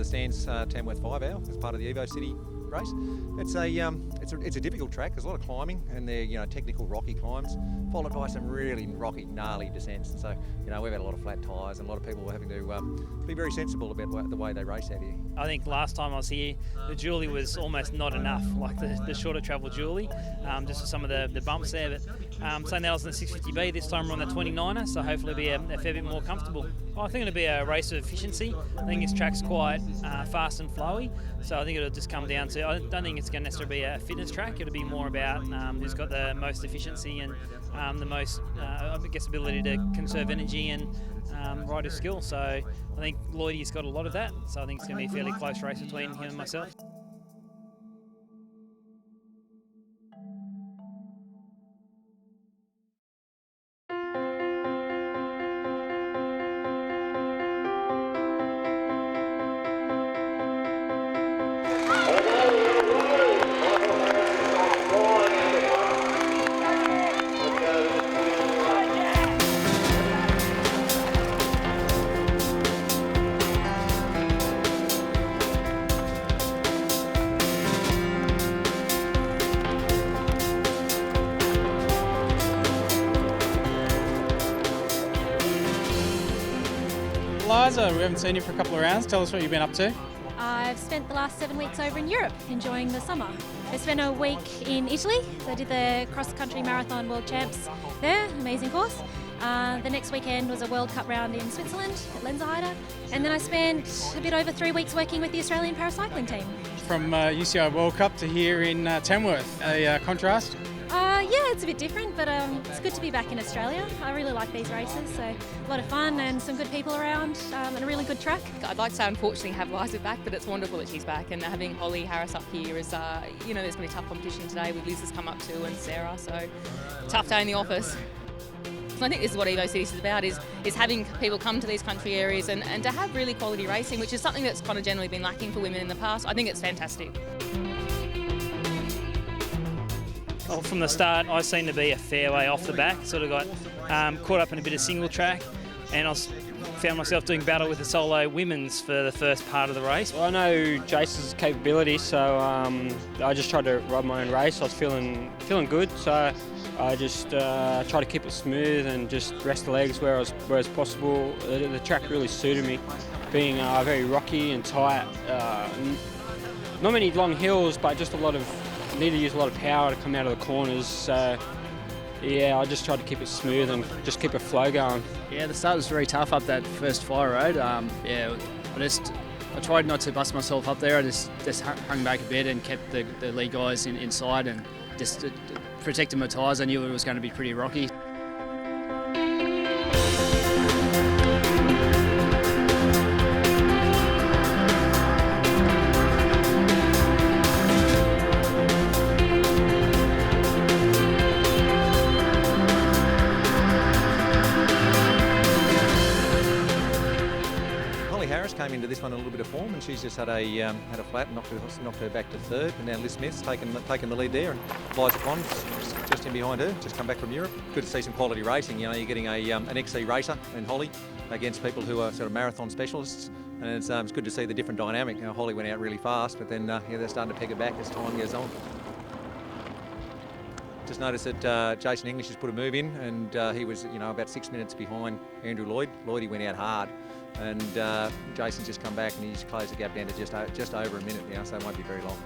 stands Tamworth 5 Hour as part of the Evocities race. It's a difficult track. There's a lot of climbing and they're technical rocky climbs, followed by some really rocky, gnarly descents. And so we've had a lot of flat tyres and a lot of people were having to be very sensible about the way they race out here. I think last time I was here, the Julie was almost not enough, like the shorter travel Julie, just for some of the bumps there. But so now I was in the 650B, this time we're on the 29er, so hopefully it'll be a fair bit more comfortable. I think it'll be a race of efficiency. I think this track's quite fast and flowy, so I think it'll just come down to, I don't think it's going to necessarily be a fitness track. It'll be more about who's got the most efficiency and the most, ability to conserve energy and rider skill. So I think Lloydie's got a lot of that, so I think it's going to be a fairly close race between him and myself. Liza, we haven't seen you for a couple of rounds. Tell us what you've been up to. I've spent the last 7 weeks over in Europe enjoying the summer. I spent a week in Italy. So I did the cross-country marathon world champs there, amazing course. The next weekend was a World Cup round in Switzerland at Lenzerheide. And then I spent a bit over 3 weeks working with the Australian paracycling team. From UCI World Cup to here in Tamworth, a contrast? Yeah, it's a bit different, but it's good to be back in Australia. I really like these races, so a lot of fun and some good people around and a really good track. I'd like to unfortunately have Liza back, but it's wonderful that she's back, and having Holly Harris up here is, there's going to be tough competition today with Liz has come up too and Sarah, so tough day in the office. I think this is what Evocities is about, is having people come to these country areas and to have really quality racing, which is something that's kind of generally been lacking for women in the past. I think it's fantastic. Well, from the start, I seemed to be a fair way off the back. Sort of got caught up in a bit of single track, and I found myself doing battle with the solo women's for the first part of the race. Well, I know Jason's capability, so I just tried to ride my own race. I was feeling good, so I just tried to keep it smooth and just rest the legs where it's possible. The track really suited me, being very rocky and tight. Not many long hills, but just need to use a lot of power to come out of the corners. So yeah, I just tried to keep it smooth and just keep a flow going. Yeah, the start was very tough up that first fire road. I tried not to bust myself up there. I just hung back a bit and kept the lead guys inside and just protected my tyres. I knew it was going to be pretty rocky. Harris came into this one a little bit of form, and she's just had a flat, knocked her back to third, and now Liz Smith's taken the lead there, and Liza Pond just in behind her, just come back from Europe. Good to see some quality racing. You're getting an XC racer and Holly against people who are sort of marathon specialists, and it's good to see the different dynamic. Holly went out really fast, but then they're starting to peg her back as time goes on. Just noticed that Jason English has put a move in, and he was about 6 minutes behind Andrew Lloyd. Lloydie went out hard, and Jason's just come back and he's closed the gap down to just over a minute now, so it won't be very long.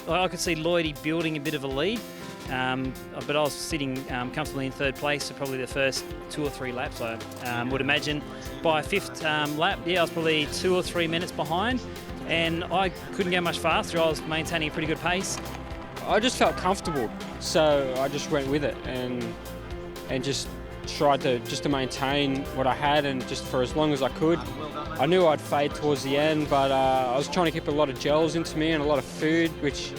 I could see Lloydie building a bit of a lead, but I was sitting comfortably in third place for probably the first 2 or 3 laps. I would imagine by 5th lap, I was probably 2 or 3 minutes behind, and I couldn't go much faster. I was maintaining a pretty good pace. I just felt comfortable, so I just went with it and just tried to maintain what I had, and just for as long as I could. I knew I'd fade towards the end, but I was trying to keep a lot of gels into me and a lot of food, which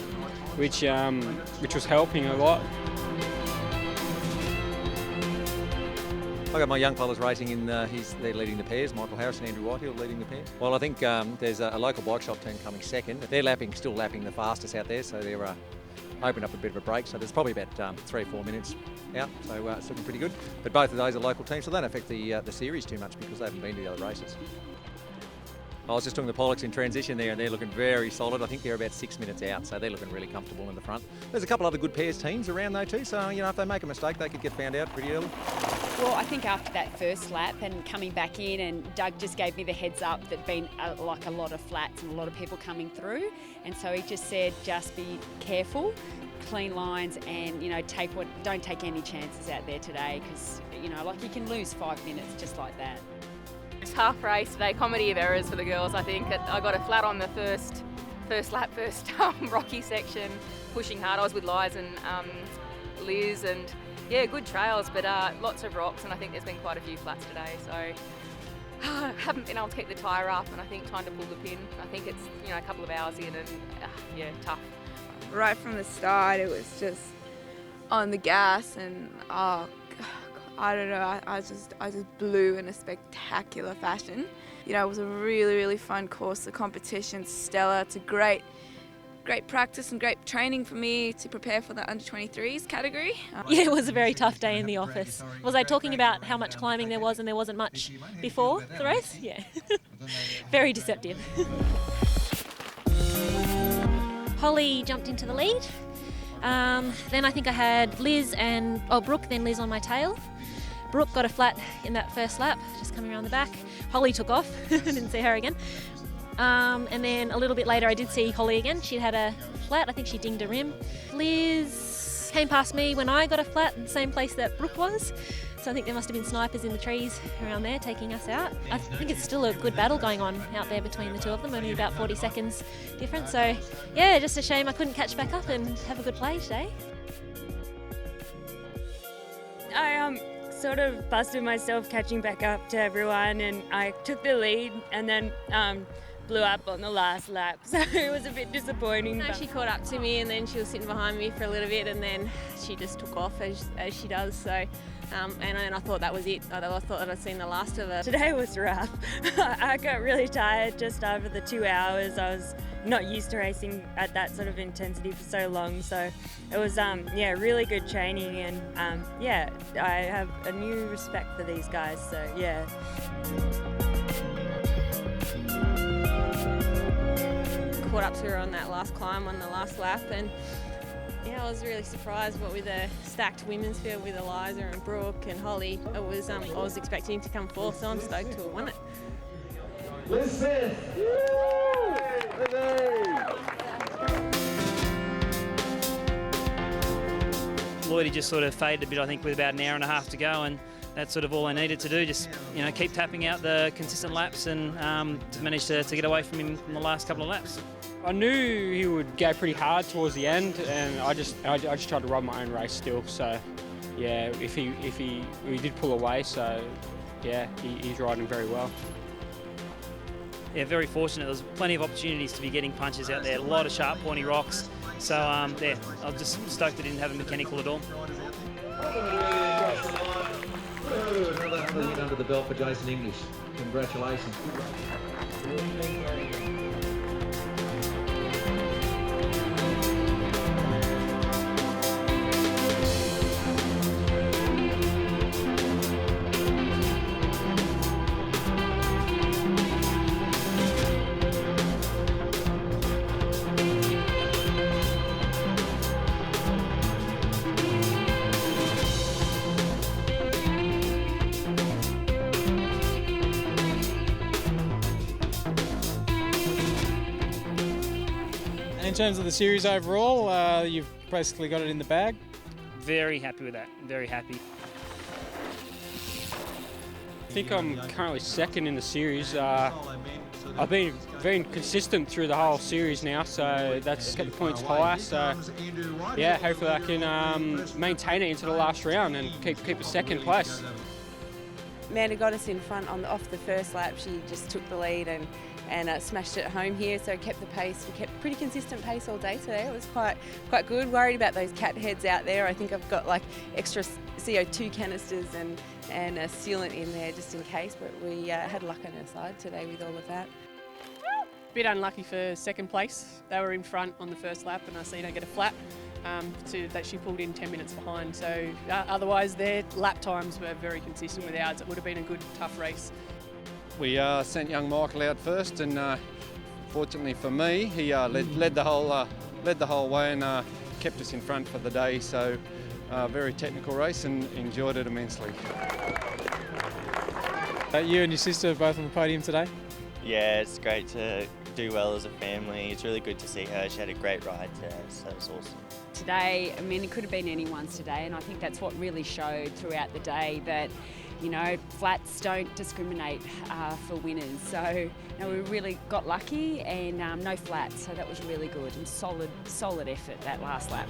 was helping a lot. I got my young fellas racing in, they're leading the pairs, Michael Harris and Andrew Whitehill leading the pairs. Well, I think there's a local bike shop team coming second. They're still lapping the fastest out there, so they're opened up a bit of a break, so there's probably about 3 or 4 minutes out, so it's looking pretty good. But both of those are local teams, so they don't affect the series too much because they haven't been to the other races. I was just doing the Pollocks in transition there, and they're looking very solid. I think they're about 6 minutes out, so they're looking really comfortable in the front. There's a couple other good pairs teams around though too, so if they make a mistake, they could get found out pretty early. Well, I think after that first lap and coming back in, and Doug just gave me the heads up that been a lot of flats and a lot of people coming through, and so he just said just be careful, clean lines, and don't take any chances out there today, because you can lose 5 minutes just like that. Tough race today, comedy of errors for the girls. I think I got a flat on the first rocky section, pushing hard. I was with Liz and Liz, and yeah, good trails, but lots of rocks, and I think there's been quite a few flats today. So haven't been able to keep the tyre up, and I think trying to pull the pin. I think it's a couple of hours in, and yeah, tough. Right from the start, it was just on the gas, and I don't know, I just blew in a spectacular fashion. It was a really, really fun course. The competition's stellar. It's a great practice and great training for me to prepare for the under-23s category. Yeah, it was a very tough day in the office. Was I talking about how much climbing there was and there wasn't much before the race? Yeah. Very deceptive. Holly jumped into the lead. Then I think I had Brooke, then Liz on my tail. Brooke got a flat in that first lap, just coming around the back. Holly took off, didn't see her again. And then a little bit later I did see Holly again. She'd had a flat, I think she dinged a rim. Liz came past me when I got a flat in the same place that Brooke was. So I think there must have been snipers in the trees around there taking us out. I think it's still a good battle going on out there between the two of them, only about 40 seconds difference. So yeah, just a shame I couldn't catch back up and have a good play today. I sort of busted myself catching back up to everyone, and I took the lead and then blew up on the last lap, so it was a bit disappointing. No, she caught up to me, and then she was sitting behind me for a little bit, and then she just took off as she does. So, and I thought that was it. I thought that I'd seen the last of her. Today was rough. I got really tired just over the 2 hours. I was not used to racing at that sort of intensity for so long, so it was really good training, and I have a new respect for these guys. So yeah. Caught up to her on that last climb on the last lap, and I was really surprised. What with a stacked women's field with Eliza and Brooke and Holly, I was expecting to come fourth, so I'm stoked to have won it. Liz Smith. Lloydie just sort of faded a bit, I think, with about an hour and a half to go, and that's sort of all I needed to do. Just keep tapping out the consistent laps, and to manage to get away from him in the last couple of laps. I knew he would go pretty hard towards the end, and I just tried to run my own race still. So yeah, if he did pull away, so yeah, he's riding very well. Yeah, very fortunate. There was plenty of opportunities to be getting punches out there. A lot of sharp, pointy rocks. So I'm just stoked I didn't have a mechanical at all. Another win under the belt for Jason English. Congratulations. In terms of the series overall, you've basically got it in the bag. Very happy with that, very happy. I think I'm currently second in the series. I've been very consistent through the whole series now, so that's kept the points higher. So yeah, hopefully I can maintain it into the last round and keep a second place. Amanda got us in front off the first lap. She just took the lead and smashed it home here, so kept the pace. We kept pretty consistent pace all day today. It was quite good. Worried about those cat heads out there. I think I've got like extra CO2 canisters and a sealant in there just in case, but we had luck on our side today with all of that. Bit unlucky for second place. They were in front on the first lap, and I seen her get a flat that she pulled in 10 minutes behind. So otherwise their lap times were very consistent with ours. It would have been a good, tough race. We sent young Michael out first, and fortunately for me, he led the whole way and kept us in front for the day. So very technical race and enjoyed it immensely. You and your sister are both on the podium today? Yeah, it's great to do well as a family. It's really good to see her. She had a great ride today, so it's awesome. Today, I mean, it could have been anyone's today, and I think that's what really showed throughout the day, that, you know, flats don't discriminate for winners. So, you know, we really got lucky, and no flats, so that was really good, and solid effort that last lap.